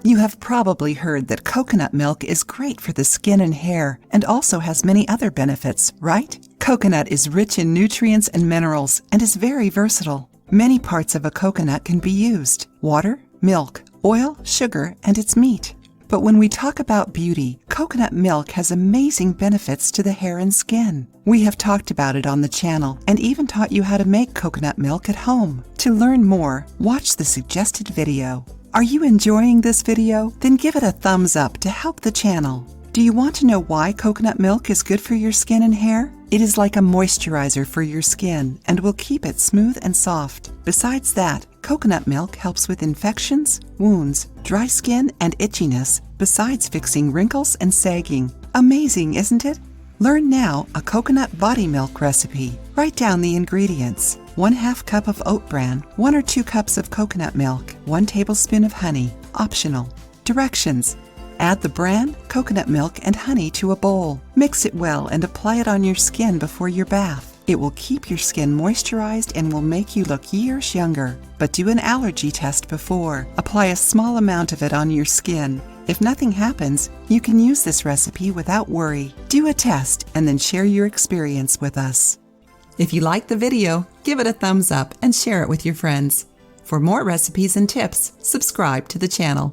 You have probably heard that coconut milk is great for the skin and hair and also has many other benefits, right? Coconut is rich in nutrients and minerals and is very versatile. Many parts of a coconut can be used: water, milk, oil, sugar, and its meat. But when we talk about beauty, coconut milk has amazing benefits to the hair and skin. We have talked about it on the channel and even taught you how to make coconut milk at home. To learn more, watch the suggested video. Are you enjoying this video? Then give it a thumbs up to help the channel. Do you want to know why coconut milk is good for your skin and hair? It is like a moisturizer for your skin and will keep it smooth and soft. Besides that, coconut milk helps with infections, wounds, dry skin, and itchiness, besides fixing wrinkles and sagging. Amazing, isn't it? Learn now a coconut body milk recipe. Write down the ingredients: 1/2 cup of oat bran, 1 or 2 cups of coconut milk, 1 tablespoon of honey, optional. Directions: add the bran, coconut milk, and honey to a bowl. Mix it well and apply it on your skin before your bath. It will keep your skin moisturized and will make you look years younger. But do an allergy test before. Apply a small amount of it on your skin. If nothing happens, you can use this recipe without worry. Do a test and then share your experience with us. If you liked the video, give it a thumbs up and share it with your friends. For more recipes and tips, subscribe to the channel.